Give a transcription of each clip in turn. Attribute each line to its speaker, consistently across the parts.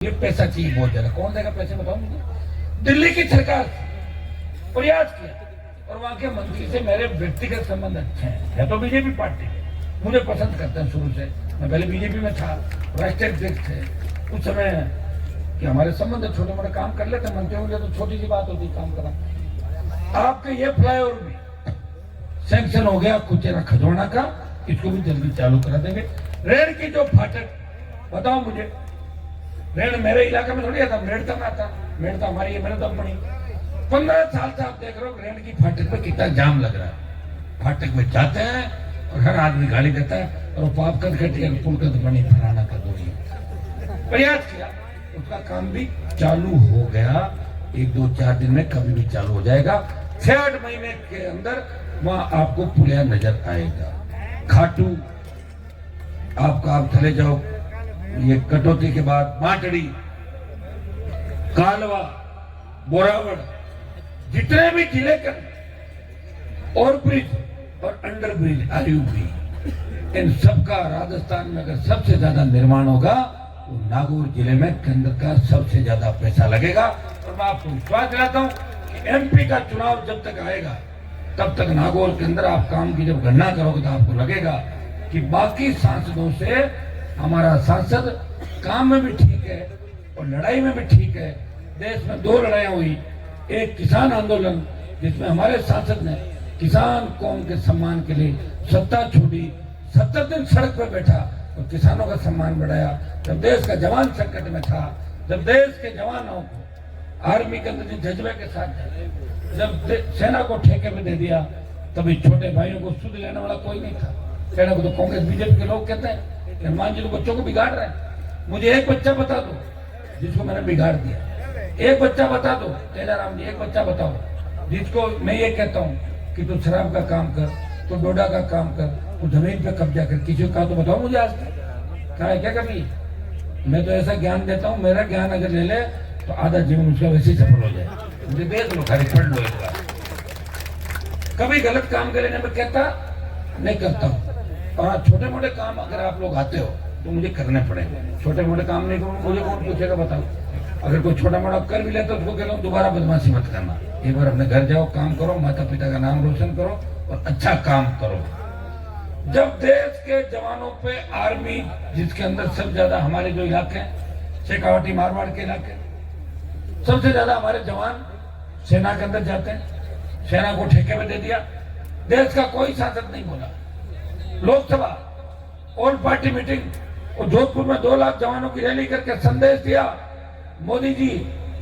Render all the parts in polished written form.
Speaker 1: ये पैसा चाहिए बहुत ज्यादा। कौन देगा पैसे बताओ मुझे। दिल्ली की सरकार प्रयास किया और वहां के मंत्री से मेरे व्यक्तिगत संबंध अच्छे हैं। है तो बीजेपी पार्टी मुझे पसंद करते हैं शुरू से। मैं पहले बीजेपी में था, राष्ट्रीय अध्यक्ष थे उस समय कि हमारे संबंध छोटे मोटे काम कर लेते मंत्रियों के लिए तो छोटी सी बात होती काम करा। आपके ये फ्लाईओवर भी सैंक्शन हो गया कुचेरा खजौना का, इसको भी जल्दी चालू करा देंगे। रेल की जो फाटक बताओ मुझे, रेल मेरे इलाके में थोड़ी आता, मेड़ता में आता। मेड़ता हमारी है, मेरे दम पड़ी 15 साल से आप देख रहे हो रेल की फाटक में कितना जाम लग रहा है। फाटक में जाते हैं और हर आदमी गाली देता है और पाप कद घटिया पुल कद बनी फलाना कर दो। प्रयास किया, उसका काम भी चालू हो गया। 1-2-4 दिन में कभी भी चालू हो जाएगा। 6-8 महीने के अंदर वहां आपको पुलिया नजर आएगा। खाटू आपका, आप चले जाओ ये कटौती के बाद माटड़ी, कालवा, बोरावड़, जितने भी जिले के और ब्रिज और अंडर ब्रिज आयु ब्रिज, इन सबका राजस्थान में अगर सबसे ज्यादा निर्माण होगा तो नागौर जिले में केंद्र का सबसे ज्यादा पैसा लगेगा। और मैं आपको विश्वास दिलाता हूं कि एमपी का चुनाव जब तक आएगा तब तक नागौर के अंदर आप काम की जब गणना करोगे तो आपको लगेगा कि बाकी सांसदों से हमारा सांसद काम में भी ठीक है और लड़ाई में भी ठीक है। देश में 2 लड़ाइयां हुई, एक किसान आंदोलन जिसमें हमारे सांसद ने किसान कौम के सम्मान के लिए सत्ता छोड़ी, 70 दिन सड़क पर बैठा और किसानों का सम्मान बढ़ाया। जब देश का जवान संकट में था, जब देश के जवानों को आर्मी के अंदर जज्बे के साथ जब सेना को ठेके में दे दिया, तभी छोटे भाइयों को सुध लेने वाला कोई नहीं था। कहने को तो कांग्रेस बीजेपी के लोग कहते हैं हनुमान जी तो बच्चों को बिगाड़ रहे हैं। मुझे एक बच्चा बता दो जिसको मैंने बिगाड़ दिया, एक बच्चा बता दो। तेजाराम जी एक बच्चा बताओ जिसको मैं ये कहता हूँ कि तू शराब का काम कर, तू डोडा का काम कर, तू जमीन पे कब्जा कर, किसी को कहा तो बताओ मुझे आज कहा है क्या कभी। मैं तो ऐसा ज्ञान देता हूँ, मेरा ज्ञान अगर ले ले तो आधा जीवन उसका वैसे ही सफल हो जाए। मुझे देख लो, खाली पढ़ लो एक बार। कभी गलत काम के लेने में कहता नहीं करता हूँ। और छोटे मोटे काम अगर आप लोग आते हो तो मुझे करने पड़ेंगे। छोटे मोटे काम नहीं करूँ मुझे कौन पूछेगा बताओ। अगर कोई छोटा मोटा कर भी लेता तो उसको कह रहा हूँ दोबारा बदमाशी मत करना। एक बार अपने घर जाओ, काम करो, माता पिता का नाम रोशन करो और अच्छा काम करो। जब देश के जवानों पे आर्मी, जिसके अंदर सबसे ज्यादा हमारे जो इलाके हैं शेखावटी मारवाड़ के इलाके, सबसे ज्यादा हमारे जवान सेना के अंदर जाते हैं। सेना को ठेके में दे दिया, देश का कोई सांसद नहीं बोला। लोकसभा ऑल पार्टी मीटिंग और जोधपुर में 2 लाख जवानों की रैली करके संदेश दिया मोदी जी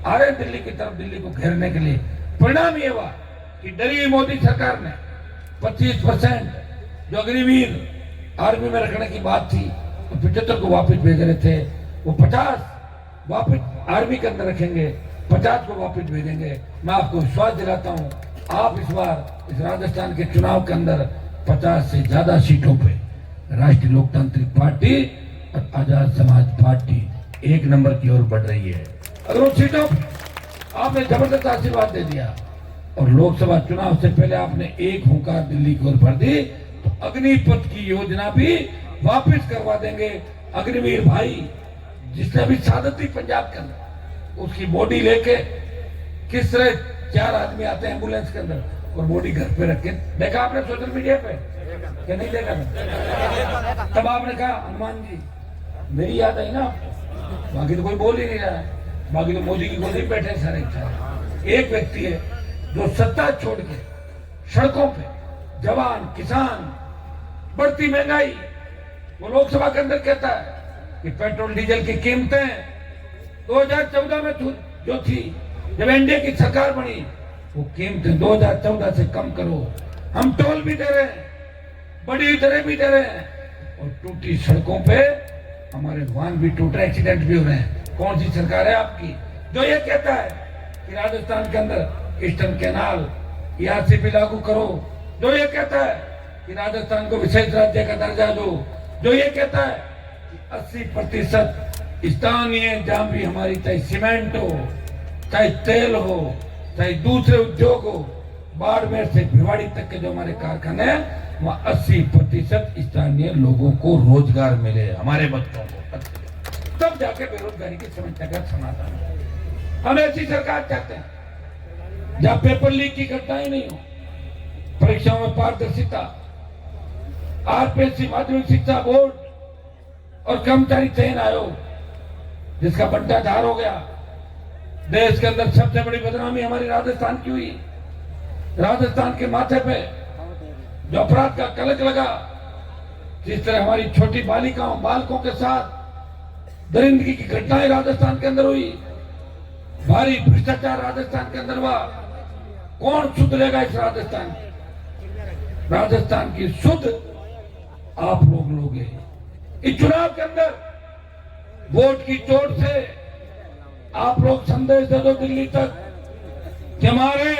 Speaker 1: आ रहे दिल्ली की तरफ, दिल्ली को घेरने के लिए। परिणाम ये हुआ कि डरी मोदी सरकार ने 25% जो अग्निवीर आर्मी में रखने की बात थी तो 75 को वापस भेज रहे थे, वो 50 वापस आर्मी के अंदर रखेंगे, 50 को वापस भेजेंगे। मैं आपको विश्वास दिलाता हूँ आप इस बार इस राजस्थान के चुनाव के अंदर 50 से ज्यादा सीटों पे राष्ट्रीय लोकतांत्रिक पार्टी और आजाद समाज पार्टी 1 नंबर की ओर बढ़ रही है। अगर उन सीटों आपने जबरदस्त आशीर्वाद दे दिया और लोकसभा चुनाव से पहले आपने एक हुंकार दिल्ली की ओर भर दी तो अग्निपथ की योजना भी वापस करवा देंगे। अग्निवीर भाई जिसने अभी शहादत दी पंजाब के अंदर, उसकी बॉडी लेके किस तरह 4 आदमी आते हैं एम्बुलेंस के अंदर और बॉडी घर पे रख के, देखा आपने सोशल मीडिया पे क्या नहीं देखा? तब आपने कहा हनुमान जी मेरी याद आई ना, बाकी तो कोई बोल ही नहीं रहा है, बाकी तो मोदी की गोदी में बैठे सारे। एक व्यक्ति है जो सत्ता छोड़ के सड़कों पे जवान, किसान, बढ़ती महंगाई, वो लोकसभा के अंदर कहता है कि पेट्रोल डीजल की कीमतें 2014 में जो थी, जब एनडीए की सरकार बनी, वो कीमतें 2014 से कम करो। हम टोल भी दे रहे हैं, बड़ी दरें भी दे रहे हैं और टूटी सड़कों पे हमारे वाहन भी टूट रहे, एक्सीडेंट भी हो रहे हैं। कौन सी सरकार है आपकी जो ये कहता है कि राजस्थान के अंदर ईस्टर्न कैनाल ईआरसीपी लागू करो, जो ये कहता है कि राजस्थान को विशेष राज्य का दर्जा दो, जो ये कहता है कि 80% स्थानीय जहां भी हमारी चाहे सीमेंट हो, चाहे तेल हो, चाहे दूसरे उद्योग हो, बाड़मेर से भिवाड़ी तक के जो हमारे कारखाने हैं वहाँ 80% स्थानीय लोगों को रोजगार मिले, हमारे बच्चों को। तब जाके बेरोजगारी की समस्या का समाधान है। हम ऐसी सरकार चाहते हैं जहां पेपर लीक की घटनाएं नहीं हो, परीक्षाओं में पारदर्शिता, आरपीएससी माध्यमिक शिक्षा बोर्ड और कर्मचारी चयन आयोग जिसका बंटाधार हो गया। देश के अंदर सबसे बड़ी बदनामी हमारी राजस्थान की हुई। राजस्थान के माथे पे जो अपराध का कलंक लगा, जिस तरह हमारी छोटी बालिकाओं बालकों के साथ दरिंदगी की घटनाएं राजस्थान के अंदर हुई, भारी भ्रष्टाचार राजस्थान के अंदर हुआ, कौन सुधरेगा इस राजस्थान? राजस्थान की सुध आप लोग लोगे। इस चुनाव के अंदर वोट की चोट से आप लोग संदेश दे दो दिल्ली तक कि हमारे